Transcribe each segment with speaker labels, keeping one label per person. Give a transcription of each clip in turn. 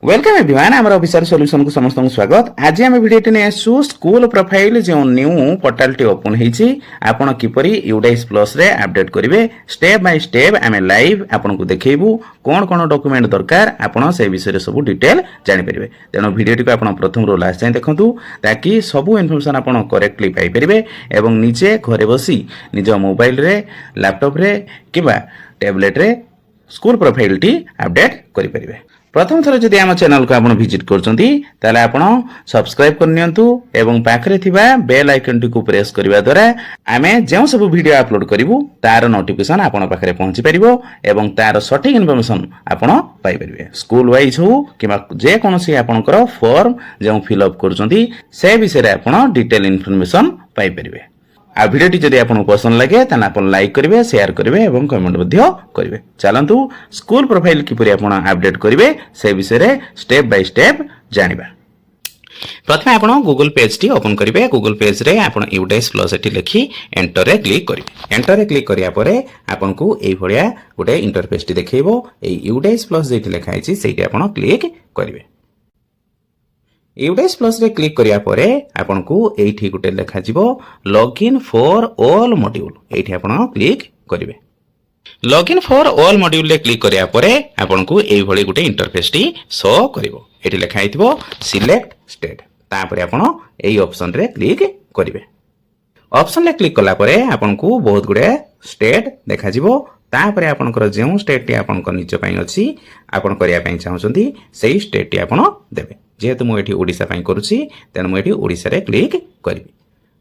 Speaker 1: Welcome everyone आमर officer solution को समस्त स्वागत। आज आम भिडियो नहीं आसु स्कूल प्रोफाइल जो न्यू पोर्टाल टी ओपन होईची आपण किपरि यूडाइस प्लस रे अपडेट करिवे स्टेप बाय स्टेप आमे लाइव आपन को देखेबू कोन कोन डॉक्यूमेंट दरकार आपण से विषय रे सब डिटेल जानि परिबे। तेनो वीडियो टी को आपण प्रथम रो लास्ट जाय देखंतु ताकि सब इन्फॉर्मेशन आपण करेक्टली पाई परिबे एवं निजे घरे बसी निज मोबाइल रे लैपटॉप रे किबा टैबलेट रे स्कूल प्रोफाइल टी अपडेट करि परिबे। प्रथम थर जदि आम चैनल को आपण विजिट करचंती ताले आपण सब्सक्राइब करनियंतु एवं पाखरे थिबा बेल आइकन टी को प्रेस करबा द्वारा आमे जेउ सब वीडियो अपलोड करिवु तार नोटिफिकेशन आपण पाखरे पहुंची परिबो एवं तार सटीक इन्फॉर्मेशन आपण पाई परिबे। स्कूल वाइज हो किबा जे कोनोसी आपनकर फॉर्म जेउ फिल अप करचंती से विषय रे आपण डिटेल इन्फॉर्मेशन पाई परिबे। आ भिडियोटी जदि आपको पसंद लगे ताना आपण लाइक करिवे शेयर करिवे एवं कमेंट मध्य करिवे। चलंतु स्कूल प्रोफाइल किपरि आपण अपडेट करिवे से विषय रे स्टेप बाय स्टेप जानिबा। प्रथमे आपण गूगल पेज टी ओपन करिवे। गूगल पेज रे आपण यूडाइस प्लस एटी लिखि एंटर रे क्लिक करिवे। एंटर रे क्लिक करिया परे आपण को एई भलिया गोटे इंटरफेस टी देखैबो। एई यूडाइस प्लस जेटी लिखा आइछि सेठी आपण क्लिक करिवे। यूडाइस प्लस रे क्लिक करिया परे आपन को एठी गुटे लेखा जिवो लॉगिन फॉर ऑल मॉड्यूल एठी आपन क्लिक करिवे। लॉगिन फॉर ऑल मॉड्यूल रे क्लिक करिया परे आपन को एई भली गुटे इंटरफेस टी शो करिवो। एठी लेखा आइथिबो सिलेक्ट स्टेट तापरे आपन एई ऑप्शन रे क्लिक करिवे। ऑप्शन रे क्लिक कला परे आपन को बहुत गुडे स्टेट देखा जिवो। तापरे आपनकर जेउ स्टेट टी आपनकर निज पई अछि आपन करिया पई चाहउछंती सेही स्टेट टी आपन देबे। जेहेतु मु एठी ओडिसा पई करूछि तेन मु एठी ओडिसा रे क्लिक करिवि।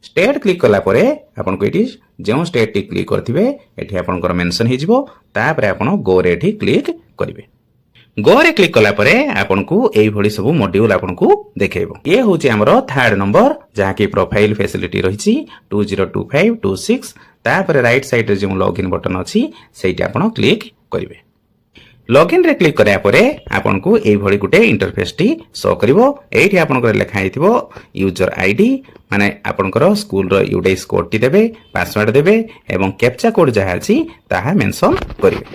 Speaker 1: स्टेट क्लिक कला परे आपन को एठी जेउ स्टेट टी क्लिक करथिबे एठी आपनकर मेंशन हे जिवो। तापरे आपन गो रे एठी क्लिक करिवे। गो रे क्लिक कला परे आपन को एई भली सब मॉड्यूल आपन को देखेबो। ये होछि हमरो थर्ड नंबर जहा कि प्रोफाइल फैसिलिटी रहिछि 202526। तापरे राइट साइड रे जो लॉगिन बटन अछि सेठी आपन क्लिक करिवे। लॉगिन रे क्लिक करया परे आपन को एई भली गुटे इंटरफेस टी शो करिवो। एठी आपन को लेखा आइथिबो यूजर आईडी माने आपन को स्कूल रो यूडाइस कोड टी देबे पासवर्ड देबे एवं कैप्चा कोड जहा अछि ताहा मेंशन करिवे।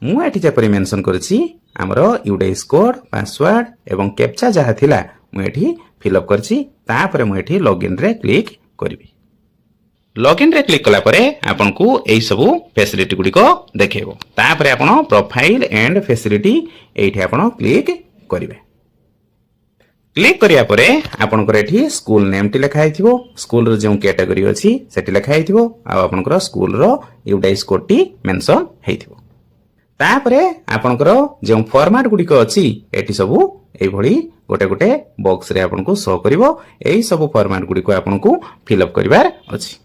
Speaker 1: मु एठी जेपरि मेंशन करछि हमरो यूडाइस कोड पासवर्ड एवं कैप्चा जहा थिला मु एठी फिल अप करछि। तापरे मु एठी लॉगिन रे क्लिक करिवि। लॉगिन रे क्लिक कला परे आपन को एई सब फैसिलिटी गुडी को देखेबो। तापरे आपन प्रोफाइल एंड फैसिलिटी एठी आपन क्लिक करिवे। क्लिक करिया परे आपन को एठी स्कूल नेम टी लिखा आइथिबो। स्कूल रो जेउ कैटेगरी अछि सेठी लिखा आइथिबो आ आपन को स्कूल रो यूडाइस कोड टी मेंशन हेइथिबो। तापरे आपन को जेउ फॉर्मेट गुडी को अछि एठी सब एई भली गोटे गोटे बॉक्स रे आपन को शो करिवो। एई सब फॉर्मेट गुडी को आपन को फिल अप करिवार अछि।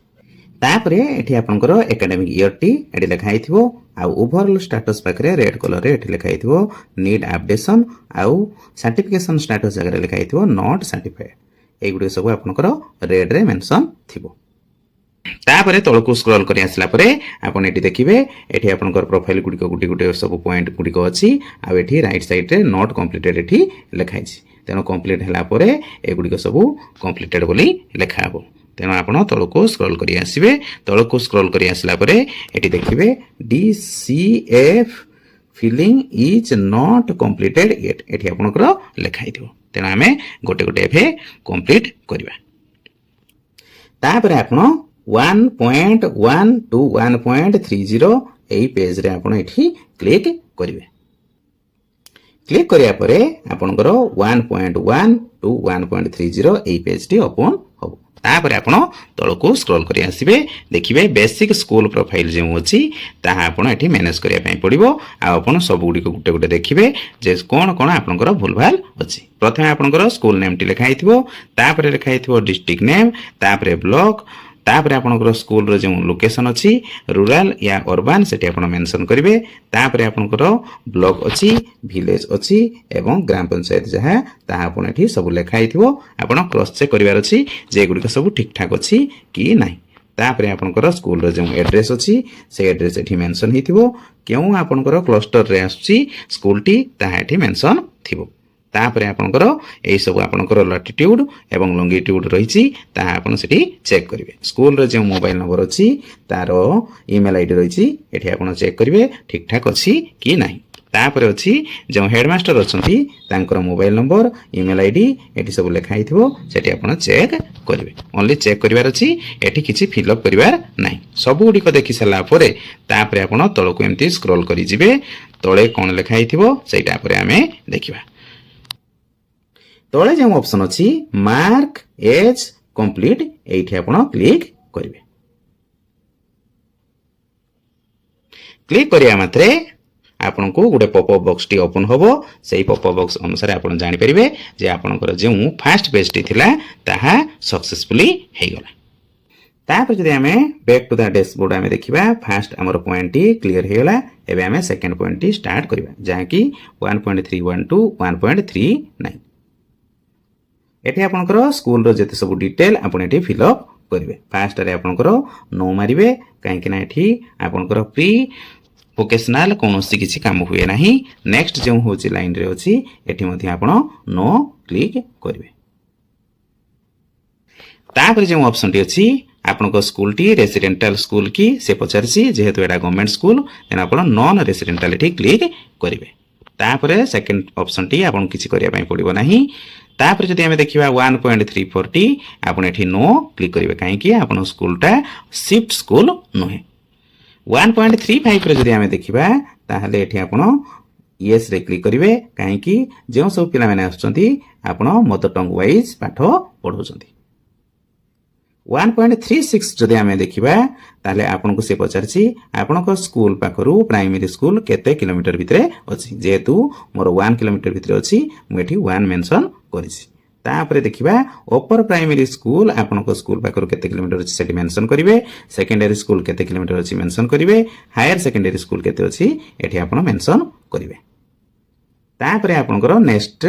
Speaker 1: तापरे एठी आपनकर एकेडमिक ईयर टी एठी लिखा आइथिबो आ ओवरऑल स्टेटस पाखरे रेड कलर रे एठी लिखा आइथिबो नीड अपडेशन आ सर्टिफिकेशन स्टेटस जगह लिखा आइथिबो नॉट सर्टिफाइड। ए गुडी सब आपनकर रेड रे मेंशन थिबो। तापरे तळको स्क्रॉल करि आसला परे आपन एठी देखिबे एठी आपनकर प्रोफाइल गुडी को गुडी गुडी सब पॉइंट गुडी को अछि आ एठी राइट साइड रे नॉट कंप्लीटेड एठी लिखा आइछि। तेनो कंप्लीट हला परे ए गुडी को सब कंप्लीटेड बोली लिखा हबो। तेना आपण तळको स्क्रॉल करि आसीबे। तळको स्क्रॉल करि आसला परे एठी देखिबे DCF filling is not completed yet एठी आपनकर लिखा हिथिबो। तेना हमें गोटे गोटे एफे कंप्लीट करबा। तापरे आपण 1.1 टू 1.30 एई पेज रे आपण एठी क्लिक करिवे। क्लिक करिया परे आपनकर 1.1 टू 1.30 एई पेज टी ओपन हो। तापर आपण तळको स्क्रॉल करि आसीबे देखिबे बेसिक स्कूल प्रोफाइल जे अछि ताहा आपण एठी मैनेज करिया पई पड़िबो। आ आपण सब गुडी को गुटे गुटे देखिबे जे कोन कोन आपनकर भूलभाल अछि। प्रथमे आपनकर स्कूल नेम टी लिखा आइथिबो तापर लिखा आइथिबो डिस्ट्रिक्ट नेम तापर ब्लॉक तापर आपनकर स्कूल रो जे लोकेशन अछि रूरल या अर्बन सेठी आपण मेंशन करिवे। तापर आपनकर ब्लॉक अछि विलेज अछि एवं ग्राम पंचायत जहा ता आपण एठी सब लिखा आइथिबो। आपण क्रॉस चेक करिवार अछि जे गुडी सब ठीक ठाक अछि कि नाही। तापर आपनकर स्कूल रो जे एड्रेस अछि से एड्रेस एठी मेंशन हिथिबो। केउ आपनकर क्लस्टर रे आछि स्कूल टी ता एठी मेंशन थिबो। तापरे आपनकर एई सब आपनकर लैटिट्यूड एवं लॉन्गिट्यूड रहिछि ता आपण सेठी चेक करिवे। स्कूल रे जे मोबाइल नंबर अछि तारो ईमेल आईडी रहिछि एठी आपण चेक करिवे ठीक ठाक अछि कि नाही। तापर अच्छी जो हेडमास्टर अच्छा मोबाइल नंबर इमेल आईडी ये सब लिखाई से आप चेक करेंगे ओनली चेक करार अच्छी ये किसी फिलअप करार ना सबुगुड़िक देखी सारापर आप तौक एमती स्क्रॉल करेंगे तले कौन लिखाई से आम देखा तले जो ऑप्शन अच्छी मार्क एज कंप्लीट ये आप क्लिक करेंगे क्लिक करिया मात्रे आपन को गोटे पॉपअप बॉक्स टी ओपन होबो सेही पॉपअप बॉक्स अनुसार आपन जानि परिबे जे आपनकर जे फर्स्ट पेज टी थिला ताहा सक्सेसफुली हे गला तापर जदि हमें बैक टू द डैशबोर्ड हमें देखिबा फर्स्ट हमर पॉइंट टी क्लियर हे गला एबे हमें सेकंड पॉइंट टी स्टार्ट करबा जहा कि 1.31 टू 1.39 एठी आपनकर स्कूल रो जते सब डिटेल आपन एठी फिल अप करिवे फर्स्ट रे आपनकर नो मारिबे काहे कि ना एठी आपनकर प्री वोकेशनल कौन किसी काम हुए ना नेक्स्ट जो हूँ लाइन रे अच्छी एटी आप नो क्लिक करेंगे तापर जो ऑप्शन टी अच्छी आपन स्कूल टी रेसिडेंटाल स्कूल की से पचारसी जेहेतु एटा गवर्नमेंट स्कूल तेना आप नॉन रेसिडेंटाल क्लिक करेंगे तापर सेकंड ऑप्शन टी आपन किसी करने पड़ो ना तापर जदि आमे देखिबा 1.340 आपन एठी नो क्लिक करेंगे कहीं आपन स्कूलटा शिफ्ट स्कूल नुहे 1.35 जदि आमे देखिबा ताहले एठी आपण यस रे क्लिक करिवे काहे कि जे सब पिला माने आछंती आपण मदर टंग वाइज पाठ पढौछंती 1.36 जदि आमे देखिबा ताहले आपण को से पचारछि आपण को स्कूल पाखरु प्राइमरी स्कूल केते किलोमीटर भितरे अछि जेतु मोर 1 किलोमीटर भितरे अछि मु एठी 1 मेंशन करिछि तापर देखिबा अपर प्राइमरी स्कूल आपन को स्कूल पाखरु केते किलोमीटर अछि सेठी मेंशन करिवे सेकेंडरी स्कूल केते किलोमीटर अछि मेंशन करिवे हायर सेकेंडरी स्कूल केते अछि एठी आपन मेंशन करिवे तापर आपन को नेक्स्ट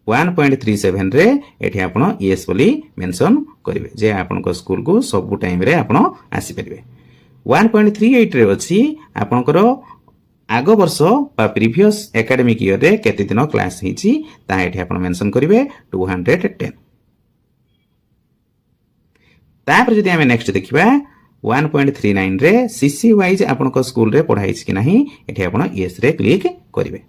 Speaker 1: 1.37 रे एठी आपन यस बोली मेंशन करिवे जे आपन को स्कूल को सब टाइम रे आपन आसी परिवे 1.38 रे अछि आपन को आग वर्ष बा प्रीवियस एकेडमिक ईयर रे केते दिन क्लास हिची ता एठी आपण मेंशन करिवे 210 तापर जदि हमें नेक्स्ट देखिबा 1.39 रे सीसी वाइज आपण को स्कूल रे पढाई छि कि नाही एठी आपण यस रे क्लिक करिवे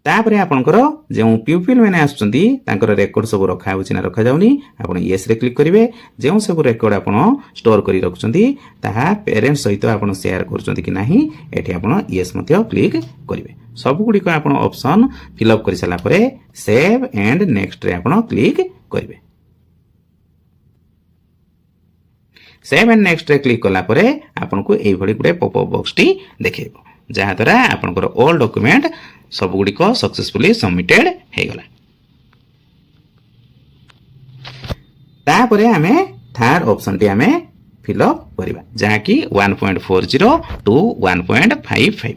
Speaker 1: तापर आपनकर जो प्यूपिल मैंने आसुचंती तांकर रेकॉर्ड सब रखा होछि ना रखा जाउनी आपण यस रे क्लिक करिवे जो सब रेकॉर्ड आपण स्टोर करी रखुचंती ताहा पेरेंट्स सहित आपण शेयर करचंती कि नाही एठी आपण यस मध्य क्लिक करिवे सब गुडी को आपण ऑप्शन फिल अप करि सला परे सेव एंड नेक्स्ट रे आपण क्लिक करिवे सेव एंड नेक्स्ट रे क्लिक कला परे आपण को एई भली गुडे पॉपअप बॉक्स टी देखेबो जहा द्वारा आपनकर ऑल डॉक्यूमेंट सब गुडी को सक्सेसफुली सबमिटेड हे गला तापरे हमें थर्ड ऑप्शन टी हमें फिल अप करिबा जहा कि 1.40 टू 1.55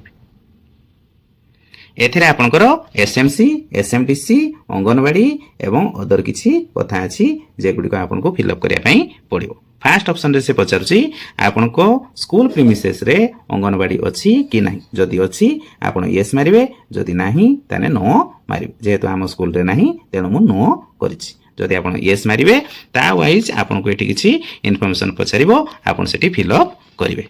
Speaker 1: एथिरे आपनकर एसएमसी एसएमडीसी अंगनवाड़ी एवं अदर किछि कथा अछि जे गुडी को आपन को फिल अप करिया पई पड़िबो फर्स्ट ऑप्शन रे से पचारुछि आपन को स्कूल प्रीमिसेस रे अंगनवाड़ी अछि कि नाही जदि अछि आपन यस मारिबे जदि नाही ताने नो मारिबे जेहेतु हम स्कूल रे नाही तेनु मु नो करिछि जदि आपन यस मारिबे ता वाइज आपन को एठी किछि इन्फॉर्मेशन पचारिबो आपन सेठी फिल अप करिवे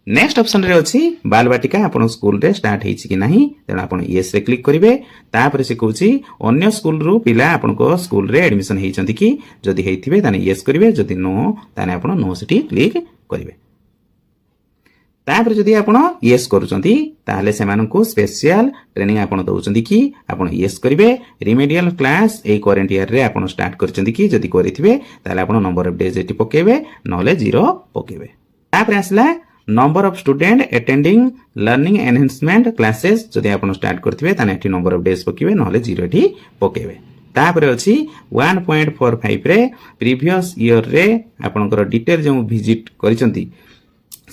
Speaker 1: नेक्स्ट ऑप्शन रे अछि बालबाटिका आपन स्कूल रे स्टार्ट हेछि कि नाही तेनु आपन यस रे क्लिक करिवे तापर से कहूछि अन्य स्कूल रु पिला आपन को स्कूल रे एडमिशन हेइचंती कि जदि हेइथिबे ताने यस करिवे जदि नो ताने आपन नो सेठी क्लिक करिवे तापर जदि आपन यस करूचंती ताहले सेमान को स्पेशल ट्रेनिंग आपन दउचंती कि आपन यस करिवे रिमेडियल क्लास ए करंट ईयर रे आपन स्टार्ट करचंती कि जदि करिथिबे ताहले आपन नंबर ऑफ डेज एटी पकेबे नले 0 पकेबे तापर आसला number of student attending learning enhancement classes जदि आपन स्टार्ट करथिबे ताने एठी नंबर ऑफ डेज पकेबे नले 0 एठी पकेबे तापर अछि 1.45 रे प्रीवियस ईयर रे आपनकर डिटेल जो विजिट करिसंती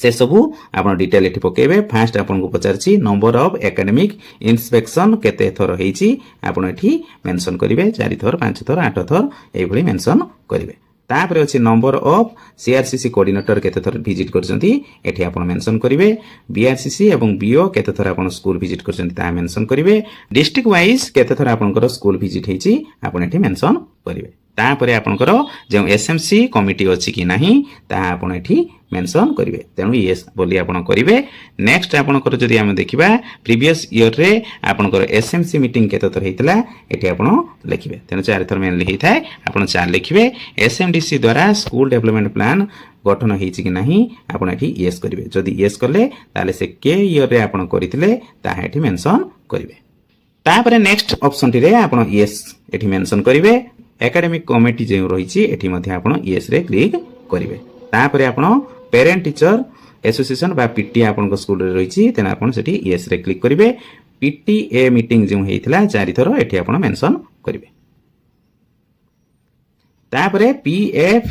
Speaker 1: से सबू आपन डिटेल एठी पकेबे फर्स्ट आपन को पचारछि नंबर ऑफ एकेडमिक इंस्पेक्शन केते थर हेछि आपन एठी मेंशन करिवे 4 थर 5 थर 8 थर एई भली मेंशन करिवे तापर अछि नंबर ऑफ सीआरसीसी कोऑर्डिनेटर केते थर विजिट करचंती एठी आपन मेंशन करिवे बीआरसीसी एवं बीओ केते थर आपन स्कूल विजिट करचंती ता मेंशन करिवे डिस्ट्रिक्ट वाइज केते थर आपनकर स्कूल विजिट हेछि आपन एठी मेंशन करिवे तापरे आपणकर जो एसएमसी कमिटी अच्छी कि नहीं ताहा आपण एठी मेंशन करिवे तेणु यस बोली आपण करिवे। नेक्स्ट आपणकर जदि हम देखिबा प्रीवियस ईयर रे आपणकर एसएमसी मीटिंग केते थर हेतिला एठी आपण लिखिबे तेणु 4 थर मेनली हेथाय आपण 4 लिखिबे। एसएमडीसी द्वारा स्कूल डेवलपमेंट प्लान गठन होईछि कि नहीं आपण एठी यस करिवे जदि यस करले ताले से के ईयर रे आपण करिथिले ताहा एठी मेंशन करिवे। तापरे नेक्स्ट ऑप्शन टी रे आपण यस एठी मेंशन करिवे। एकेडमिक कमिटी जो रही येस रे क्लिक करेंगे। तापर आप पेरेंट टीचर एसोसिएशन बा पीटी आपन स्कूल रे रही तेना आपन सेठी येस रे क्लिक करेंगे। पीटीए मीटिंग जो होता 4 थर एठी आपन मेंशन करेंगे। तापर पीएफ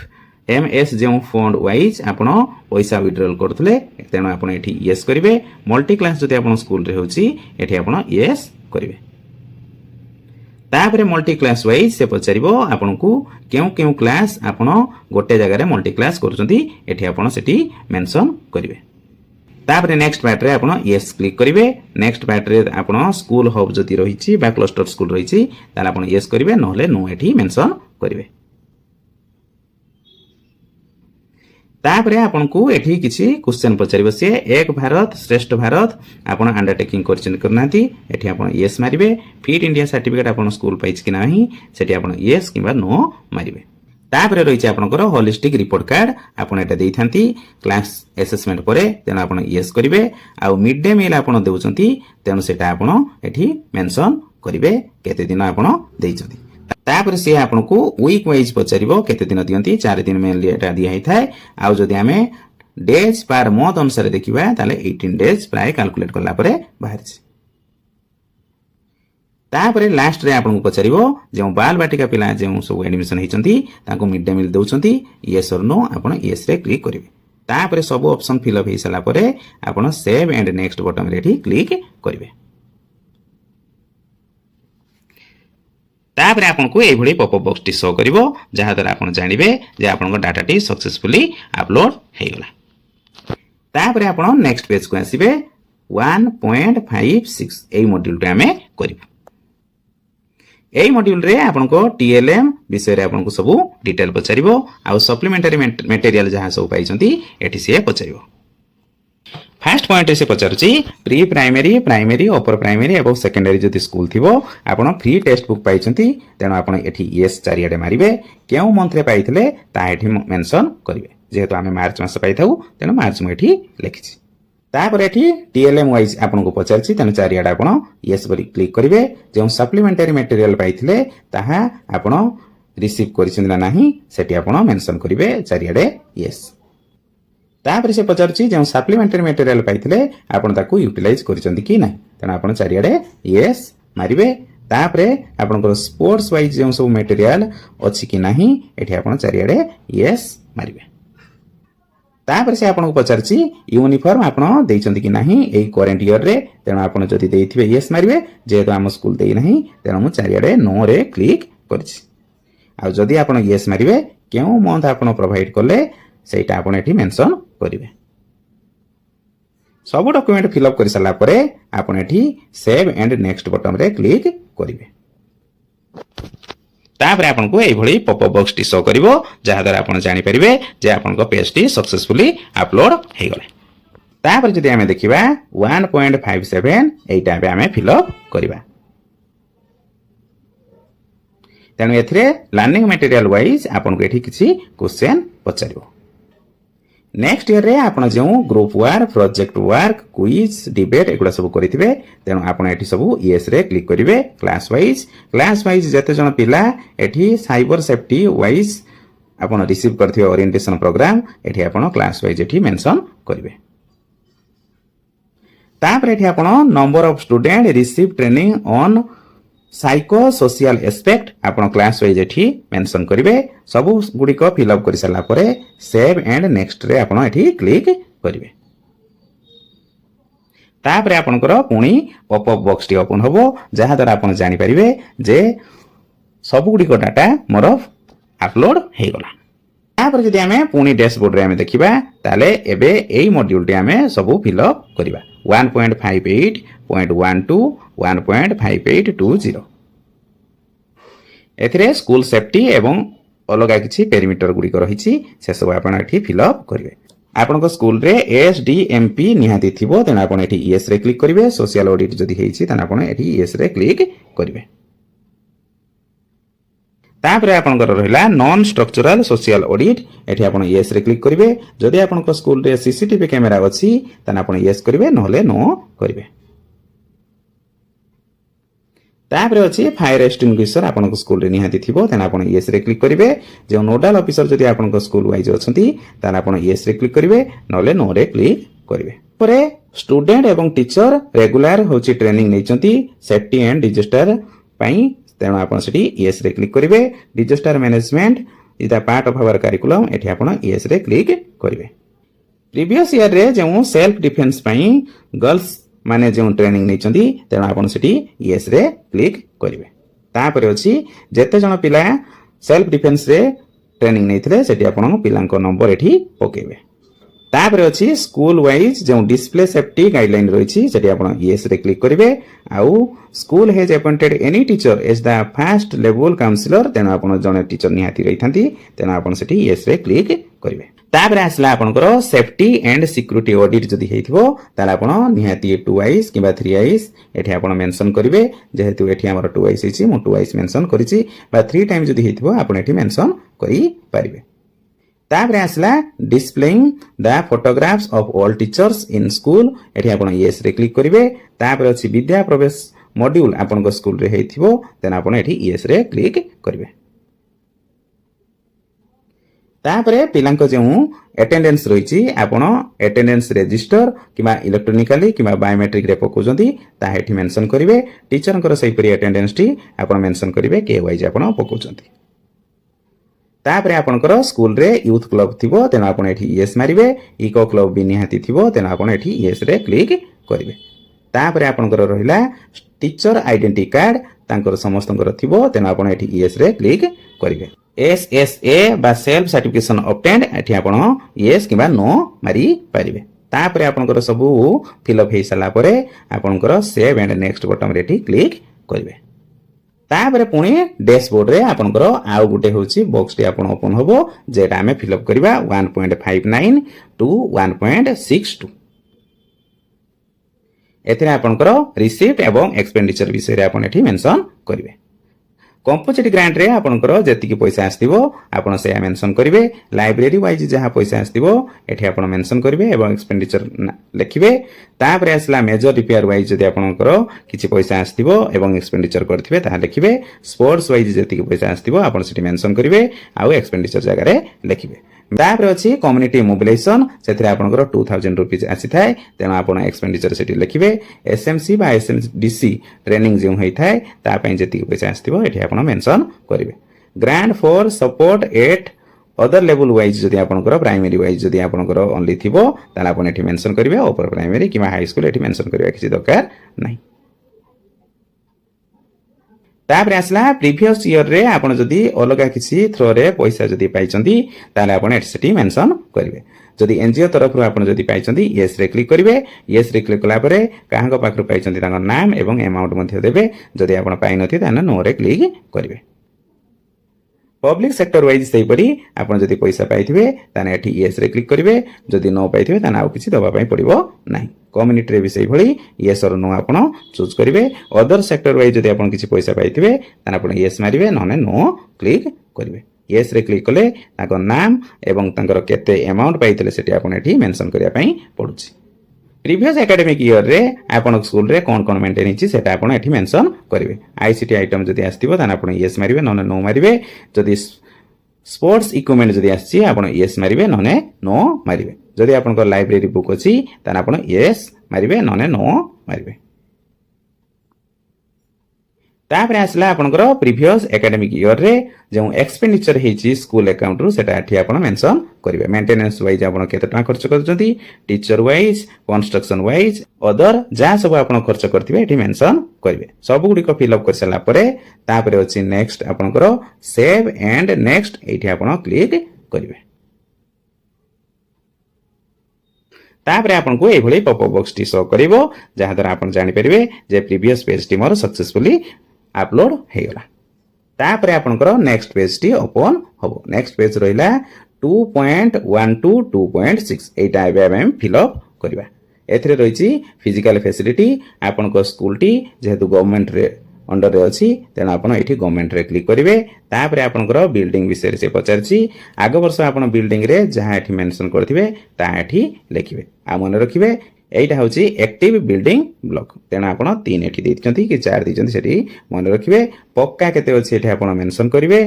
Speaker 1: एमएस जो फंड वाइज आपन पैसा विड्रॉल करथले तेणु आपन एठी येस करेंगे। मल्टी क्लास जदि आपन स्कूल रे होची एठी आपन येस करेंगे। तापर मल्टी क्लास वाइज से पचारिबो आपनकू केउ केउ क्लास आपण गोटे जगह रे मल्टी क्लास करूचंती एठी आपण सेठी मेंशन करिवे। तापर नेक्स्ट पार्ट रे आपण यस क्लिक करिवे। नेक्स्ट पार्ट रे आपण स्कूल हब जति रहिछि बा क्लस्टर स्कूल रहिछि ताले आपण यस करिवे नहले नो एठी मेंशन करिवे। तापर आपको एठी किसी क्वेश्चन पचारिबो से एक भारत श्रेष्ठ भारत आपण अंडरटेकिंग करछन करना एठी आपण यस मारिबे। फिट इंडिया सर्टिफिकेट आपण स्कूल पाइछ कि नाही सेठी आपण यस किबा नो मारिबे। तापर रहिछि आपनकर होलिस्टिक रिपोर्ट कार्ड आपण एटा देइथांती क्लास असेसमेंट परे तेन आपण यस करिवे। आ मिड डे मील आपण देउचंती तेन सेटा आपण एठी मेंशन करिवे केते दिन आपण देइचंती। तापर से आपको वीक वाइज पचारिबो केते दिन दियंती 4 दिन मेनली एटा दिया ही थाए। आ जदि हमें डेज पर मंथ अनुसार देखिबा ताले 18 डेज प्राय कैलकुलेट करला परे बाहरछि। तापर लास्ट रे आपन पचारिबो जे बाल बाटिका पिला जे सब एडमिशन हिचंती ताको मिड डे मील दउचंती यस और नो आपन यस रे क्लिक करिवे। तापर सब ऑप्शन फिल अप हे सला परे आपन सेव एंड नेक्स्ट बटन रे क्लिक करिवे। तापर आपको ये पॉपअप बॉक्स टी शो करिवो जहा द्वारा आपण जानिबे जे आपन डाटा टी सक्सेसफुली अपलोड हे गेला। तापर आपण नेक्स्ट पेज को आसीबे 1.56 एई मॉड्यूल रे हमें करिवो। एई मॉड्यूल रे आपन को टीएलएम विषय रे आपन को सब डिटेल पचारिवो आ सप्लीमेंटरी मटेरियल जहा सब पाइचंती एठी से पचारिवो। फर्स्ट पॉइंट से पचारुची pre primary primary upper primary एवं सेकेंडरी जदि स्कूल थिबो आपण फ्री टेक्स्ट बुक पाइचंती तेणु आपण एठी यस चारियाडे मारिबे। केउ मंथ रे पाइथिले ता एठी मेंशन करिवे जेहेतु आमे मार्च मास पाइथाउ तेणु मार्च मु एठी लिखिछि। तापर एठी टीएलएम वाइज आपण को पचारछि तेणु चारियाडे आपण यस बरी क्लिक करिवे। जे सप्लीमेंटरी मटेरियल पाइथिले ताहा आपण रिसीव करिछन ना नाही सेठी आपण मेंशन करिवे चारियाडे यस। तापर से पचारुछि जे सप्लीमेंटरी मटेरियल पाइथिले आपण ताकू यूटिलाइज करिसंती कि नाही तेणु आपण चारियाडे यस मारिबे। तापर आपनकर स्पोर्ट्स वाइज जे सब मटेरियल अछि कि नाही एठी आपण चारियाडे यस मारिबे। तापर से आपन को पचारुछि यूनिफॉर्म आपण देइचंती कि नाही एई करंट ईयर रे तेणु आपण जदि देइथिबे यस मारिबे जेहेतु हम स्कूल देइ नाही तेणु मु चारियाडे नो रे क्लिक करछि। आ जदि आपण यस मारिबे केउ मंथ आपण प्रोवाइड करले सेटा आपण एठी मेंशन करिवे। सब डॉक्यूमेंट फिल अप कर साला परे आपण एठी सेव एंड नेक्स्ट बटन रे क्लिक करिवे। तापर आपन को एई भली पॉपअप बॉक्स टी शो करिवो जहा द्वारा आपण जानि परिबे जे आपन को पेज टी सक्सेसफुली अपलोड हे गेले। तापर जदि हमें देखिबा 1.57 एटा बे हमें फिल अप करिबा। तेणु एथिरे लर्निंग मटेरियल वाइज आपन को एठी किछि क्वेश्चन पचारिबो। नेक्स्ट ईयर रे आपण जो group work project work quiz debate एगुडा सब करिथिबे तेणु आपण एठी सब यस रे क्लिक करिवे। क्लास वाइज जते जण पिला एठी साइबर सेफ्टी वाइज आपण रिसीव करथिबे ओरिएंटेशन प्रोग्राम एठी आपण क्लास वाइज एठी मेंशन करिवे। तापर एठी आपण number of student receive training on psycho social aspect आपण क्लास वाइज एठी मेंशन करिवे। सब गुडी को फिल अप कर साला परे सेव एंड नेक्स्ट रे आपण एठी क्लिक करिवे। तापर आपनकर पुणी पॉपअप बॉक्स टी ओपन होबो जहा द्वारा आपण जानि परिवे जे सब गुडी को डाटा मोर अपलोड हे गला। तापर जदि हमें पुणी डैशबोर्ड रे हमें देखिबा ताले एबे एई मॉड्यूल टी हमें सब फिल अप करिबा 1.58.12 1.5820। एथिरे स्कूल सेफ्टी एवं अलग किसी पेरीमीटर गुड़िक रही से सब आप फिलअप करेंगे। आपन स्कूल रे एसडीएमपी निहाती थिबो तेना आपण एठी यस रे क्लिक करिवे। सोशल ऑडिट जदि हेछि तना आपण एठी यस रे क्लिक करिवे। तापरे आपनकर रहिला नॉन स्ट्रक्चरल सोशल ऑडिट एठी आपण यस रे क्लिक करिवे। जदि आपनक स्कूल रे सीसीटीवी कैमरा अछि तना आपण यस करिवे नहले नो करिवे। तापरे अछि फायर एक्सटिंग्विशर आपनक स्कूल रे निहाती थिबो तेना आपण यस रे क्लिक करिवे। जे नोडल ऑफिसर जदि आपनक स्कूल वाइज अछंती तना आपण यस रे क्लिक करिवे नहले नो रे क्लिक करिवे। परे स्टूडेंट एवं टीचर रेगुलर होची ट्रेनिंग नैचंती सेफ्टी एंड डिजास्टर पई तेणु आपण सेठी यस रे क्लिक करिवे। Disaster management is the part of our curriculum एठी आपण यस रे क्लिक करिवे। प्रीवियस ईयर रे जो सेल्फ डिफेंस पई गर्ल्स माने जो ट्रेनिंग नैचंती तेणु आपण सेठी यस रे क्लिक करिवे। तापरे अछि जेते जण पिला सेल्फ डिफेंस रे ट्रेनिंग नैथिले सेठी आपण पिलांको नंबर एठी पकेबे। तापरे अछि स्कूल वाइज जो डिस्प्ले सेफ्टी गाइडलाइन रहिछि सेठी आपण यस रे क्लिक करिवे। आउ school has appointed any teacher as the first level counsellor तेणु आपण जने टीचर निहाती रहिथांती तेणु आपण सेठी यस रे क्लिक करिवे। तापरे आसला आपनकर सेफ्टी एंड सिक्योरिटी ऑडिट जदि हेइथिबो ताला आपण निहाती 2 आइस किबा 3 आइस एठी आपण मेंशन करिवे। जेहेतु एठी हमर 2 आइस हिची मु 2 आइस मेंशन करिछि बा 3 टाइम जदि हेइथिबो आपण एठी मेंशन करि पारिबे। तापरे आसला displaying the photographs of all teachers in school एठी आपण यस रे क्लिक करिवे। तापरे अछि विद्या प्रवेश मॉड्यूल आपनक स्कूल रे हेइथिबो तेना आपण एठी यस रे क्लिक करिवे। तापरे पिलांको जो अटेंडेंस रहिछि आपण अटेंडेंस रजिस्टर किबा इलेक्ट्रोनिकली किबा बायोमेट्रिक रे पकोजंती ता हेठी मेंशन करिवे। टीचरंकर सही परि अटेंडेंस टी आपण मेंशन करिवे के वाइज आपण पकोजंती। तापरे आपनकर स्कूल रे यूथ क्लब थिबो तेना आपण एठी यस मारिवे। इको क्लब भी निहाती थिबो तेना आपण एठी यस रे क्लिक करिवे। तापरे आपनकर रहिला टीचर आइडेंटिटी कार्ड तांकर समस्तंकर थिबो तेना आपण एठी यस रे क्लिक करिवे। एसएसए बा सेल्फ सर्टिफिकेशन ऑब्टेन्ड एठी आपण यस किबा नो मारी पारिवे। तापरे आपनकर सब फिलअप हे सला परे आपनकर सेव एंड नेक्स्ट बटन रे एठी क्लिक करिवे। तापरे पुणी डैशबोर्ड रे आपनकर आउ गुटे होची बॉक्स टी आपण ओपन होबो जेटा हमें फिलअप करबा 1.59 टू 1.62। एथिरे आपनकर रिसीप्ट एवं एक्सपेंडिचर विषय रे आपण एठी मेंशन करिवे। कंपोजिट ग्रांट रे आपनकर जेतिकी पैसा आस्तिबो आपण से मेंशन करिवे। लाइब्रेरी वाइज जहा पैसा आस्तिबो एठी आपण मेंशन करिवे एवं एक्सपेंडिचर लिखिवे। तापरे आसला मेजर रिपेयर वाइज जदि आपनकर किछि पैसा आस्तिबो एवं एक्सपेंडिचर करथिबे ताहा लिखिवे। स्पोर्ट्स वाइज जेतिकी पैसा आस्तिबो आपण सेठी मेंशन करिवे आउ एक्सपेंडिचर जगह रे लिखिवे। तापरे अछि कम्युनिटी मोबिलाइजेशन सेथिरे आपनकर 2000 रुपीस आसी थाए तेणु आपण एक्सपेंडिचर सेठी लिखिवे। एसएमसी बा एसएमडीसी ट्रेनिंग जे होई थाए ता पई जेतिकी पैसा आस्तिबो एठी आपण मेंशन करिवे। Grant for support at other level wise जदि आपनकर प्राइमरी वाइज जदि आपनकर ओनली थिबो ताला आपण एठी मेंशन करिवे। अपर प्राइमरी किबा हाई स्कूल एठी मेंशन करिवा किछि दरकार नाही। तापरे आसला प्रीवियस ईयर रे आपण जदि अलगा किछि थ्रो रे पैसा जदि पाइचंती ताले आपण एठी सेठी मेंशन करिवे। जदि एनजीओ तरफ रो आपण जदि पाइचंती यस रे क्लिक करिवे। यस रे क्लिक कला परे काहांको पाखरु पाइचंती तांको नाम एवं अमाउंट मध्ये देबे। जदि आपण पाइ नथि ताने नो रे क्लिक करिवे। पब्लिक सेक्टर वाइज सही परी आपण जदि पैसा पाइथिबे ताने एठी यस रे क्लिक करिवे। जदि नो पाइथिबे ताने आउ किछि दबा पई पड़िबो नाही। कम्युनिटी रे भी सही भली यस और नो आपण चूज करिवे। अदर सेक्टर वाइज जदि आपण किछि पैसा पाइथिबे ताने आपण यस मारिवे नने नो क्लिक करिवे। यस रे क्लिक कले ताको नाम एवं तांकर केते अमाउंट पाइथिले सेठी आपण एठी मेंशन करिया पई पडुछि। प्रीवियस एकेडमिक ईयर रे आपण स्कूल रे कोन कोन मेंटेन हिची सेटा आपण एठी मेंशन करिवे। आईसीटी आइटम जदि आस्तिबो ताने आपण यस मारिवे नने नो मारिवे। जदि स्पोर्ट्स इक्विपमेंट जदि आछि आपण यस मारिवे नने नो मारिवे। जदि आपनकर लाइब्रेरी बुक अछि ताने आपण यस मारिवे नने नो मारिवे। तापरे आसला आपनकर प्रीवियस एकेडमिक ईयर रे जो एक्सपेंडिचर हेची स्कूल अकाउंट रु सेटा एठी आपण मेंशन करिवे। मेंटेनेंस वाइज आपण केते टका खर्च करजंती, teacher wise, construction wise, other जा सब आपण खर्च करथिबे एठी मेंशन करिवे। सब गुडी को फिल अप कर सला परे तापरे अछि नेक्स्ट आपनकर सेव एंड नेक्स्ट एठी आपण क्लिक करिवे। तापरे आपन को एभली पॉपअप बॉक्स टी शो करिवो जहा द्वारा आपण जानि परिबे जे प्रीवियस पेज टी मोर सक्सेसफुली अपलोड हे गला। तापर आपनकर नेक्स्ट पेज टी ओपन हबो नेक्स्ट पेज रहिला 2.1 टू 2.6 एटा एबे हम फिल अप करबा एथरे रहिछि फिजिकल फैसिलिटी आपनको स्कूल टी जेहेतु गवर्नमेंट रे अंडर रे अछि तेना आपण एठी गवर्नमेंट रे क्लिक करिवे तापर आपनकर बिल्डिंग विषय से पचारछि आगो वर्ष आपण बिल्डिंग रे जहां एठी मेंशन करथिबे ता एठी लिखिबे आ मन रखिबे एटा होछि एक्टिव बिल्डिंग ब्लॉक तेना आपण 3 एठी दैछंती कि 4 दैछंती सेठी मन रखिबे पक्का केते अछि एठी आपण मेंशन करिवे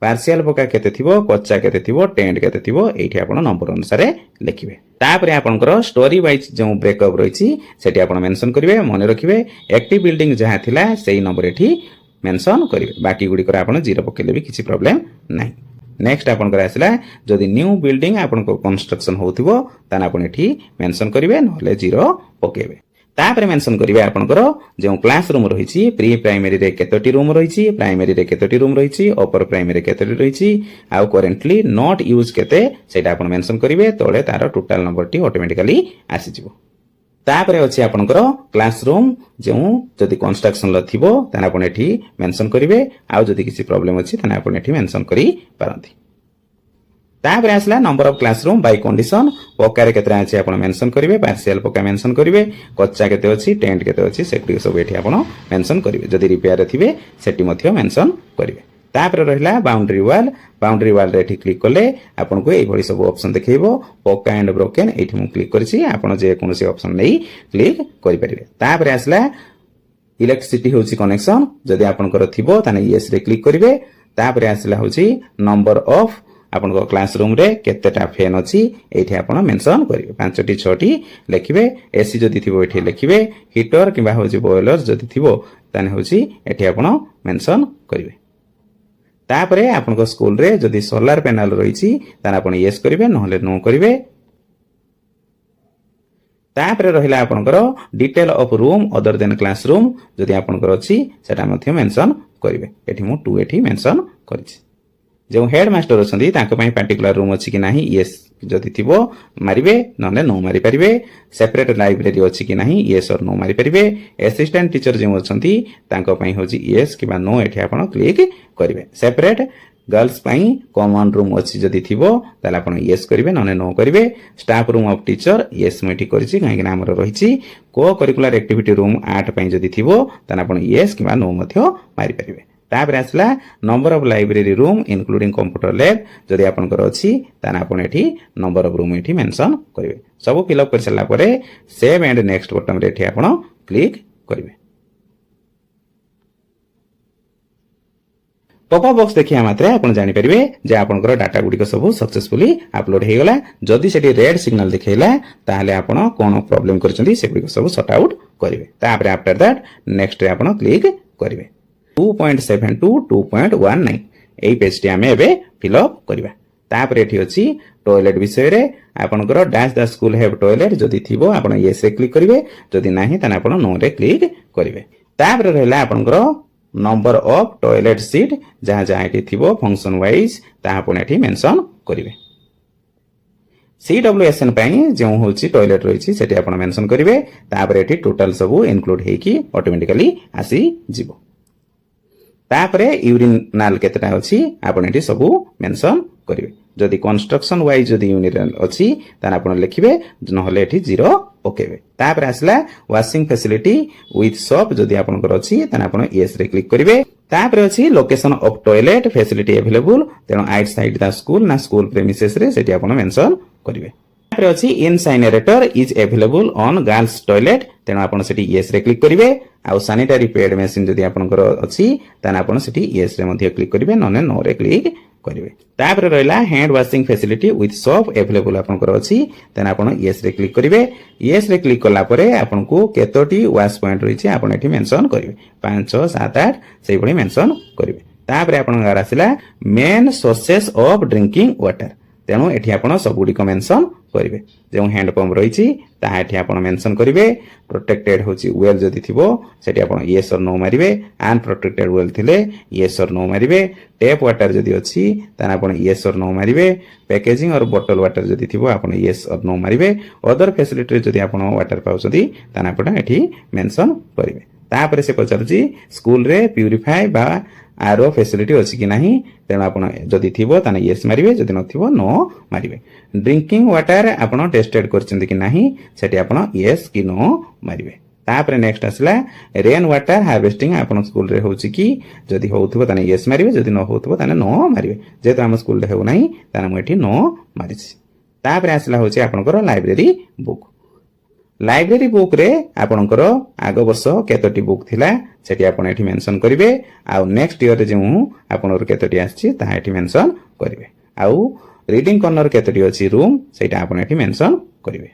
Speaker 1: पार्शियल पक्का केते थिबो कच्चा केते थिबो टेंट केते थिबो एठी आपण नंबर अनुसार लिखिबे तापर आपनकर स्टोरी वाइज जो ब्रेकअप रहिछि सेठी आपण मेंशन करिवे मन रखिबे एक्टिव बिल्डिंग जहां थिला सेही नंबर एठी मेंशन करिवे बाकी गुडी कर आपण जीरो पकेले भी किछि प्रॉब्लम नाही नेक्स्ट आपनकर आसला जदि न्यू बिल्डिंग आपनको कंस्ट्रक्शन होथिबो ताना आपण एठी मेंशन करिवे नहले जीरो पकेबे तापर मेंशन करिवे आपनकर जो क्लासरूम रहिछि प्री प्राइमरी रे केतोटी रूम रहिछि प्राइमरी रे केतोटी रूम रहिछि अपर प्राइमरी केतोटी रहिछि आ करेंटली नॉट यूज केते सेटा आपण मेंशन करिवे तळे तार टोटल नंबर टी ऑटोमेटिकली आसी जिवो तापर अछि आपनकर क्लासरूम जो जदि कंस्ट्रक्शन ल थिबो ताना आपण एठी मेंशन करिवे आ जदि किछि प्रॉब्लम अछि ताना आपण एठी मेंशन करि पारंती तापर आसला number of classroom by condition पक्का रे केतरा अछि आपण मेंशन करिवे पार्शियल पक्का मेंशन करिवे कच्चा केते अछि टेंट केते अछि सेठी सब एठी आपण मेंशन करिवे जदि रिपेयर रे थिबे सेठी मथि मेंशन करिवे तापर रहिला बाउंड्री वाल रे एठी क्लिक करले आपण को एई भली सब ऑप्शन देखैबो पक्का एंड ब्रोकन एठी मु क्लिक करछि आपण जे कोनोसी ऑप्शन नै क्लिक करि परिबे तापर आसला इलेक्ट्रिसिटी होछि कनेक्शन जदि आपण कर थिबो ताने यस रे क्लिक करिवे तापर आसला होछि नंबर ऑफ आपण को क्लासरूम रे केतेटा फैन अछि एठी आपण मेंशन करिवे 5टी 6टी लिखिबे एसी जदि थिबो एठी लिखिबे हीटर किबा होछि बॉयलर जदि थिबो ताने होछि एठी आपण मेंशन करिवे तापरे आपण को स्कूल रे जदि सोलर पैनल रहिछि ताने आपण यस करिवे नहले नो करिवे तापरे रहिला आपनकर detail of room other than classroom जदि आपनकर अछि सेटा मध्य मेंशन करिवे एठी मु 2 एठी मेंशन करिछि जो हेड मास्टर अछंती ताको पई पर्टिकुलर रूम अछि कि नाही यस जदि थिबो मारिबे नने नो मारि परिबे सेपरेट लाइब्रेरी अछि कि नाही यस और नो मारि परिबे असिस्टेंट टीचर जे अछंती ताको पई होछि यस किबा नो एठी आपण क्लिक करिवे सेपरेट गर्ल्स पई कॉमन रूम अछि जदि थिबो ताला आपण यस करिवे नने नो करिवे staff room of teacher yes मेठी करिछि काहे कि हमर रहिछि को करिकुलर एक्टिविटी रूम 8 पई जदि थिबो ताला आपण यस किबा नो मथि मारि परिबे तापर आसला number of library room including computer lab जदि आपनकर अछि ताना आपण एठी नंबर ऑफ रूम एठी मेंशन करिवे सब फिल अप कर सला परे सेव एंड नेक्स्ट बटन रे एठी आपण क्लिक करिवे पॉपअप बॉक्स देखिया मात्रे आपण जानि परिबे जे आपनकर डाटा गुडी को सब सक्सेसफुली अपलोड हे गला जदि सेठी रेड सिग्नल दिखेला ताहाले आपण कोन प्रॉब्लम करचंती से गुडी को सब सॉर्ट आउट करिवे तापर आफ्टर दैट नेक्स्ट रे आपण क्लिक करिवे 2.7 टू 2.19 एई पेज टी हमें एबे फिल अप करबा तापर एठी अछि टॉयलेट विषय रे आपनकर dash the school have toilet जदि थिबो आपण यस रे क्लिक करिवे जदि नाही तने आपण नो रे क्लिक करिवे तापर रहला आपनकर नंबर ऑफ टॉयलेट सीट जहां जहां एठी थिबो फंक्शन वाइज ता आपण एठी मेंशन करिवे सीडब्ल्यूएसएन पई जो होछि टॉयलेट रहिछि सेठी आपण मेंशन करिवे तापर एठी टोटल सब इंक्लूड हेकी ऑटोमेटिकली आसी जिवो तापरे यूरिनाल केतटा अछि आपण एठी सब मेंशन करिवे जदि कंस्ट्रक्शन वाइज जदि यूरिनाल अछि ताना आपण लिखिबे नहले एठी जीरो पकेबे तापर आसला वाशिंग फैसिलिटी विथ शॉप जदि आपनकर अछि ताना आपण यस रे क्लिक करिवे तापर अछि location of toilet facility available तेनो आउट साइड द स्कूल ना स्कूल प्रेमिसेस रे सेठी आपण मेंशन करिवे तापर अछि incinerator is available on girls toilet तेनो आपण सेठी यस रे क्लिक करिवे आ सैनिटरी पैड मशीन जदि आपनकर अछि ताना आपण सेठी यस रे मध्ये क्लिक करिवे नने नो रे क्लिक करिवे तापर रहला hand washing facility with soap available आपनकर अछि तेना आपण यस रे क्लिक करिवे यस रे क्लिक कला परे आपनको केतोटी वाश पॉइंट रहिछि आपण एठी मेंशन करिवे 5 6 7 8 सेहि बडी मेंशन करिवे तापर आपनकर आसिला main sources of drinking water तेणु एठी आपण सब गुडी को मेंशन करिवे जो हैंड पंप रहिछि ताहा एठी आपण मेंशन करिवे प्रोटेक्टेड होछि वेल जदि थिबो सेठी आपण यस और नो मारिवे अनप्रोटेक्टेड वेल थिले यस और नो मारिवे टैप वाटर जदि अछि ताना आपण यस और नो मारिवे पैकेजिंग और बोतल वाटर जदि थिबो आपण यस और नो मारिवे अदर फैसिलिटी जदि आपण वाटर पाउछथि ताना आपण एठी मेंशन करिवे तापर से पचारछि स्कूल रे प्यूरिफाई बा आरो फैसिलिटी अछि कि नाही तेणु आपण जदि थिबो ताने यस मारिबे जदि नथिबो नो मारिबे ड्रिंकिंग वाटर आपण टेस्टेड करछन्ती कि नाही सेठी आपण यस कि नो मारिबे तापरे नेक्स्ट आसला रेन वाटर हार्वेस्टिंग आपण स्कूल रे होउची कि जदि होउथबो ताने यस मारिबे जदि न होउथबो ताने नो मारिबे जेतो हम स्कूल रे हो नाही ताने म एठी नो मारिछि तापरे आसला होउची आपनकर लाइब्रेरी बुक लाइब्रेरी बुक रे आपनकर आगो वर्ष केतोटी बुक थिला सेठी आपण एठी मेंशन करिवे आ नेक्स्ट ईयर रे जेउ आपनर केतोटी आछि ता एठी मेंशन करिवे आ रीडिंग कॉर्नर केतोटी अछि रूम सेटा आपण एठी मेंशन करिवे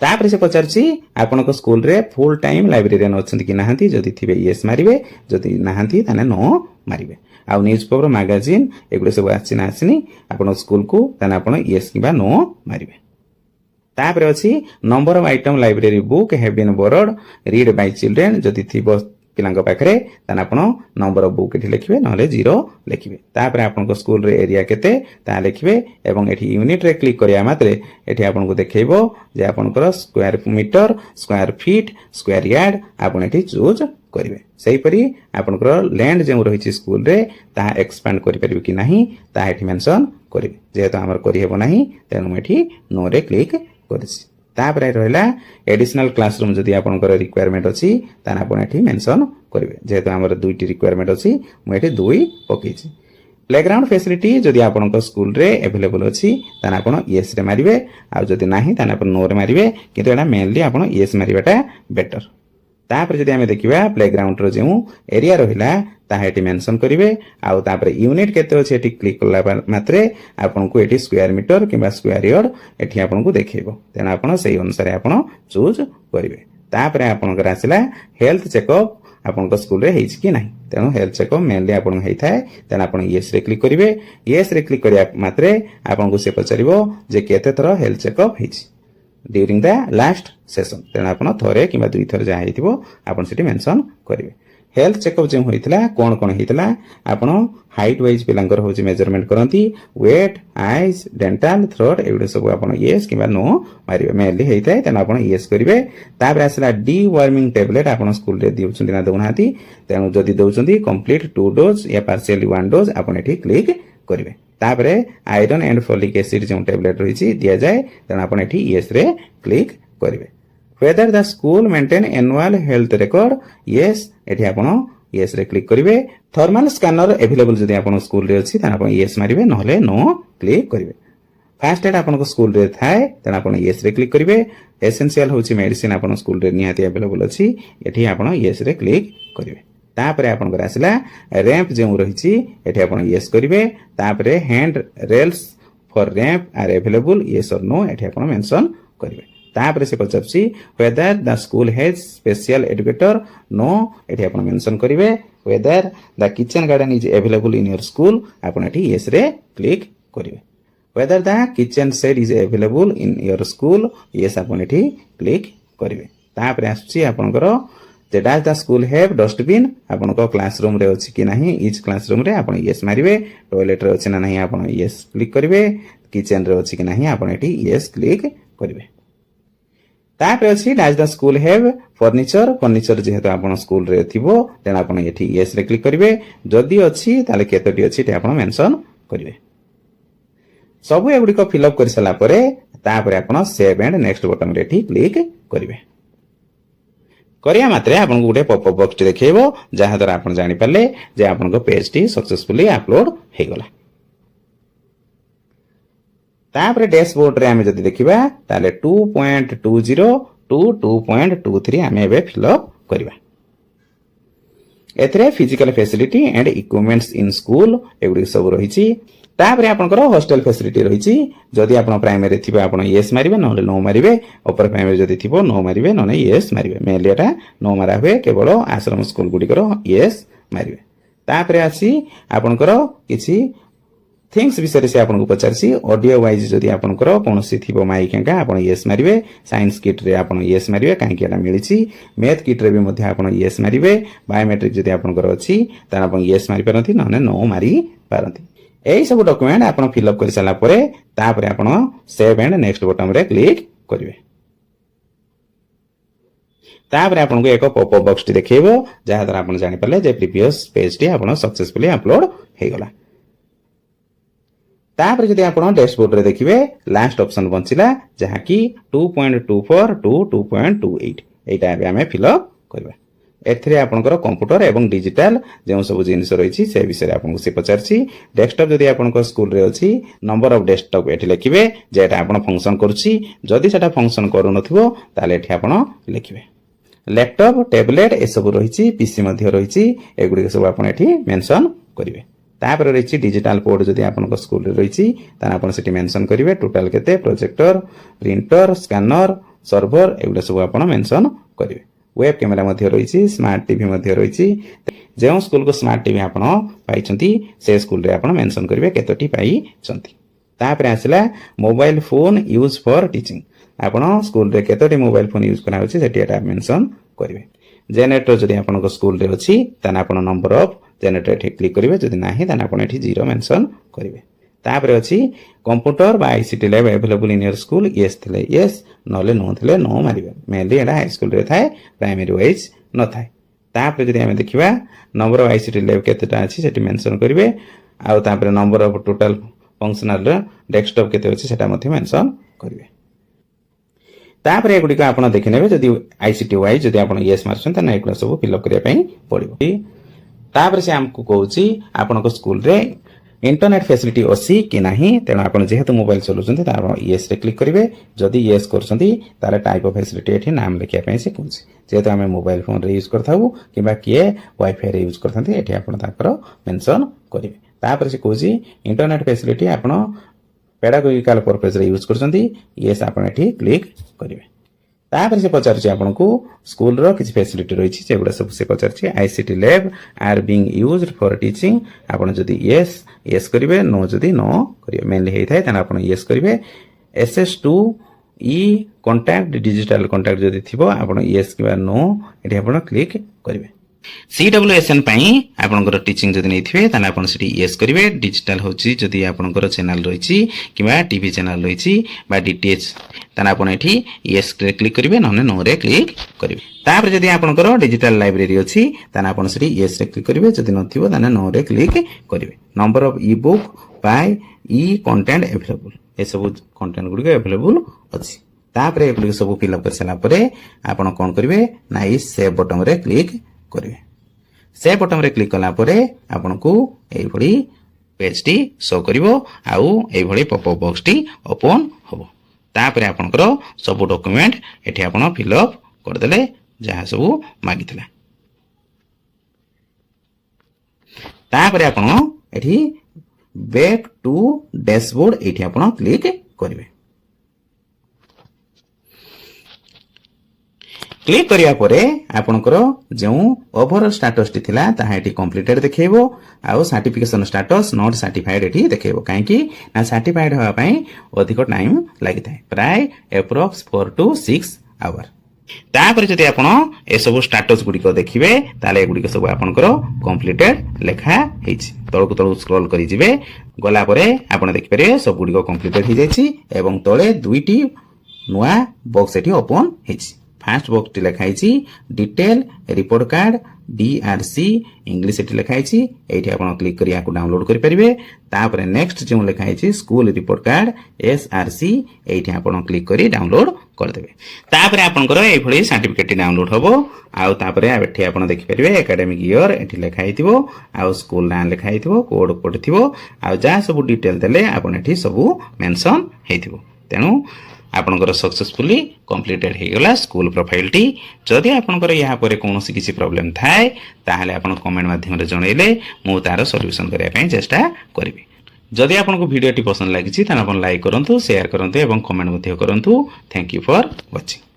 Speaker 1: तापर से पचारछि आपनको स्कूल रे फुल टाइम लाइब्रेरियन अछंती कि नाहंती जदि थिबे यस मारिबे जदि नाहंती ताने नो मारिबे आ न्यूज़पेपर मैगजीन एगुडे सब आछि ना आछिनी आपण स्कूल को ताने आपण यस किबा नो मारिबे तापर अछि number of item library book have been borrowed read by children जदि थिबो पिलांग पाखरे ताने आपण नंबर ऑफ बुक एठी लिखिबे नहले 0 लिखिबे तापर आपनको स्कूल रे एरिया केते ता लिखिबे एवं एठी यूनिट रे क्लिक करिया मात्रे एठी आपनको देखैबो जे आपनकर square metre square feet square yard आपण एठी चूज करिवे सही परी आपनकर लैंड जेउ रहिछि स्कूल रे ता एक्सपांड करि परिबे कि नाही ता एठी मेंशन करिवे जेतो हमर करि हेबो नाही तेनु एठी नो रे क्लिक करिछि तापर रहला एडिशनल क्लासरूम जदि आपनकर रिक्वायरमेंट अछि ताना आपण एठी मेंशन करिवे जेतो हमर दुईटी रिक्वायरमेंट अछि म एठी दुई पकेछि प्लेग्राउंड फैसिलिटी जदि आपनकर स्कूल रे अवेलेबल अछि ताना आपण यस रे मारिवे आ जदि नाही ताना आपण नो रे मारिवे किंतु एटा मेनली आपण यस मारिबाटा बेटर तापर जदि हमें देखिबा प्लेग्राउंड रो जेउ एरिया रहिला ताहा एटी मेंशन करिवे आ तापर यूनिट केते अछि एटी क्लिक करला मात्रे आपन को एटी स्क्वायर मीटर किबा स्क्वायर यार्ड एटी आपन को देखैबो तेना आपन सही अनुसार आपन चूज करिवे तापर आपन कर आसिला हेल्थ चेकअप आपन को स्कूल रे हेछि कि नाही तेनो हेल्थ चेकअप मेनली आपन हेइ थाए तेना आपन यस रे क्लिक करिवे यस रे क्लिक करिया मात्रे आपन को से पचारिबो जे केते तरह हेल्थ चेकअप हेछि ड्यूरिंग द लास्ट सेशन तेना आपण थोरे किबा दुई थर जा हेतिबो आपण सिटी मेंशन करिवे हेल्थ चेकअप जे होइतला कोन कोन हेतिला आपण हाइट वाइज पिलांकर होची मेजरमेंट करंती वेट आईज डेंटल थ्रोट एवडे सब आपण यस किबा नो मारिवे मेनली हेइताय तेना आपण यस करिवे तापर आसला डी वार्मिंग टैबलेट आपण स्कूल रे दिउछंती ना दउनाती तेनु जदी दउछंती कंप्लीट 2 डोज या पार्शियली 1 डोज आपण एठी क्लिक करिवे तापरे आयरन एंड फोलिक एसिड जो टैबलेट रहिछि दिया जाय तेना आपण एठी यस रे क्लिक करिवे whether the school maintain annual health record yes एठी आपण yes रे क्लिक करिवे थर्मल स्कैनर अवेलेबल जदि आपण स्कूल रे अछि ताना आपण yes मारिवे नहले नो क्लिक करिवे फास्ट एड आपण स्कूल रे थाए ताना आपण yes रे क्लिक करिवे एसेंशियल होछि मेडिसिन आपण स्कूल रे निहाती अवेलेबल अछि एठी आपण yes रे क्लिक करिवे तापरे आपन आसला रैंप जो रही एठी आपन यस करिवे तापरे hand rails for ramp are available yes और नो एठी आपन मेंशन करिवे तापरे से पचपसी whether the school has special educator no एठी आपन मेंशन करिवे whether the kitchen garden is available in your school आपन एठी यस रे क्लिक करिवे whether the kitchen set is available in your school yes आपन एठी क्लिक करिवे तापरे आछि आपनकर does the school have dustbin आपन को क्लासरूम रे अछि कि नाही इच क्लासरूम रे आपन यस मारिवे टॉयलेट रे अछि ना नाही आपन यस क्लिक करिवे किचन रे अछि कि नाही आपन एठी यस क्लिक करिवे तापर अछि does the school have furniture जेहेतु आपन स्कूल रे थिबो तेना आपन एठी यस रे क्लिक करिवे जदी अछि ताले केतोटी अछि ते आपन मेंशन करिवे सब एगुडी को फिल अप कर सला परे तापर आपन सेव एंड नेक्स्ट बटन रे एठी क्लिक करिवे करिया मात्रे आपन को गुटे पॉपअप बॉक्स देखैबो जहा द्वारा आपन जानि पाले जे आपन को पेज टी सक्सेसफुली अपलोड हे गला तापर डैशबोर्ड रे हमें जदी देखिबा ताले 2.20 टू 2.23 हमें एबे फिल अप करबा एथरे physical facility and equipments in school एगुडी सब रहिछि तापर आपनकर हॉस्टल फैसिलिटी रहिछि जदी आपन प्राइमरी थिबा आपन यस मारिबे नहले नो मारिबे अपर प्राइमरी जदी थिबो नो मारिबे नने यस मारिबे मेनली एटा नो मारा हुए केवल आश्रम स्कूल गुडी करो यस मारिबे तापर आसी आपनकर किछि थिंग्स विषय से आपन को पचारसी ऑडियो वाइज जदी आपनकर कोनसी थिबो माइक एका आपन यस मारिबे साइंस किट रे आपन यस मारिबे काहे कि एटा मिलिछि मैथ किट रे भी मध्ये आपन यस मारिबे बायोमेट्रिक जदी आपनकर अछि ता आपन यस मारि परंती नने नो मारि परंती एई सब डॉक्यूमेंट आपन फिल अप कर सला परे तापर आपन सेव एंड नेक्स्ट बटन रे क्लिक करिवे तापर आपको एक पॉपअप बॉक्स टी देखो जहाँ द्वारा आप जानीपारे जे प्रीवियस पेज टी आप सक्सेसफुली अपलोड हो गला। तापर जदि आप डैशबोर्ड रे देखिए लास्ट ऑप्शन बंचिला जहाँ कि 2.24 टू 2.28 एटा एबे हमें फिलअप करबा। एथिरे आपनकर कंप्यूटर एवं डिजिटल जो सब जिनिस रही से विषय आपको से पचारछि। डेस्कटॉप जदि आपन स्कूल रे अछि नंबर ऑफ डेस्कटॉप एठी लिखिबे जे एटा आपन फंक्शन करूछि। जदि सेटा फंक्शन करू नथिबो ताले एठी आपन लिखिबे। लैपटॉप टैबलेट ए सब रही पीसी मध्य रही एगुड़ी सब आप मेंशन करेंगे। तापर रही डिजिटल पोर्ट जदि आप स्कूल रही आप मेंशन करेंगे टोटाल केते प्रोजेक्टर प्रिंटर स्कैनर सर्वर एगुड़ा सब आप मेंशन करेंगे। वेब कैमेरा मध्य रही स्मार्ट टीवी मध्य रही जो स्कूल को स्मार्ट टीवी आप से स्कूल रे आप मेंशन करेंगे केतोटी पाई। तापर आसला mobile phone use for teaching आपण स्कूल रे केतोटी मोबाइल फोन यूज करा होछि सेठी एटा मेंशन करिवे। जनरेटर जदि आपण स्कूल रे अछि तने आपण नंबर ऑफ जनरेटर एठी क्लिक करिवे जदि नाही तने आपण एठी 0 मेंशन करिवे। तापर अछि कंप्यूटर बा ICT lab available in your school yes थिले यस नले नो थिले नो मारिवे। मेनली एटा हाई स्कूल रे थाए प्राइमरी वाइज न थाए। तापर जदि हम देखिबा नंबर ऑफ आईसीटी लैब केतेटा अछि सेठी मेंशन करिवे आ तापर number of total functional desktop केते अछि सेटा मध्ये मेंशन करिवे। तापर एगुड़ी को आपन देखि नेबे जदि आईसीटी वाइज जदि आपन यस मारछन त एगुड़ा सब फिलअप करिया पई पड़िबो। तापर से हमको कहूची आपन को स्कूल रे इंटरनेट फैसिलिटी अछि कि नाही तेना आपन जेहेतु मोबाइल चलुछन त आपन यस रे क्लिक करिवे। जदि यस करछंती ताले टाइप ऑफ फैसिलिटी एठी नाम लिखिया पई से कहूची जेहेतु हम मोबाइल फोन रे यूज करथाउ किबा किए वाईफाई रे यूज करथांती एठी आपन ताकर मेंशन करिवे। तापर से कहूची इंटरनेट फैसिलिटी आपन पेडागोजिकल पर्पस रे यूज करछंती यस आपन एठी क्लिक करिवे। तापर से पचारछि आपनको स्कूल रो किछ फैसिलिटी रहिछि जेगुडा सब से पचारछि ICT lab are being used for teaching आपन जदि यस यस करिवे नो जदि नो करिवे। मेनली हेइ थाए तने आपन यस करिवे। SS2 ई कांटेक्ट डिजिटल कांटेक्ट जदि थिबो आपन यस किबा नो एठी आपन क्लिक करिवे। CWSN पई आपनकर टीचिंग जदि नै थिबे तने आपन सिटी यस करिवे। डिजिटल होछि जदि आपनकर चैनल रहिछि किबा टीवी चैनल रहिछि बा DTH तने आपन एठी यस क्लिक करिवे नने नो रे क्लिक करिवे। तापर जदि आपनकर डिजिटल लाइब्रेरी अछि तने आपन सिटी यस रे क्लिक करिवे जदि नथिबो तने नो रे क्लिक करिवे। Number of e book by e content available ए सब कंटेंट गुडी अवेलेबल अछि। तापर एगुडी सब फिलअप कर सला परे आपन कोन करिवे ना ई सेव बटन रे क्लिक करिवे। सेव बटन रे क्लिक कला परे आपनको एई भली पेज टी शो करिवो आउ एई भली पॉपअप बॉक्स टी ओपन होबो। तापर आपनकर सब डॉक्यूमेंट एठी आपन फिलअप कर देले जहा सब मागितला। तापर आपन एठी बैक टू डैशबोर्ड एठी आपन क्लिक करिवे। क्लिक करिया परे आपनकर जो ओवरऑल स्टेटस टी थिला ताहा एठी कंप्लीटेड देखेबो आउ सर्टिफिकेशन स्टेटस नॉट सर्टिफाइड एठी देखेबो काहे कि ना सर्टिफाइड होआ पई अधिक टाइम लागि थाए प्राय एप्रोक्स 4 to 6 आवर। तापर जदि आपण ए सब स्टेटस गुडी को देखिबे ताले गुडी को सब आपनकर कंप्लीटेड लेखा हेछि। तळकु तळु स्क्रॉल करि जिवे गला परे आपण देखि पारे सब गुडी को कंप्लीटेड हे जायछि एवं तळे दुईटी नुवा बॉक्स एठी ओपन हेछि। फास्ट बॉक्स टी लिखाई detail report card DRC English एठी लिखाई एठी आपण क्लिक करी याको डाउनलोड करि परिबे। तापर नेक्स्ट जो लिखाई स्कूल रिपोर्ट कार्ड SRC एठी आपण क्लिक करी डाउनलोड कर देबे। तापर आपनकर एई भली सर्टिफिकेट डाउनलोड होबो आउ तापर एठी आपण देखि परिबे एकेडमिक ईयर एठी लिखाइथिबो आउ स्कूल नाम लिखाइथिबो कोड पडथिबो आउ जा सब डिटेल देले आपण एठी सब मेंशन हेथिबो। तेनु आपनकर सक्सेसफुली कंप्लीटेड हे गला स्कूल प्रोफाइल टी। जदि आपनकर यहाँ पर कोनोसी किसी प्रॉब्लम थाए ताहले आपन कमेंट माध्यम रे जणैले मु तार सॉल्यूशन करिया पई चेष्टा करिवि। जदि आपनको वीडियो टी पसंद लागिछि तान आपन लाइक करंतु शेयर करंतु एवं कमेंट मध्ये करंतु। Thank you for watching.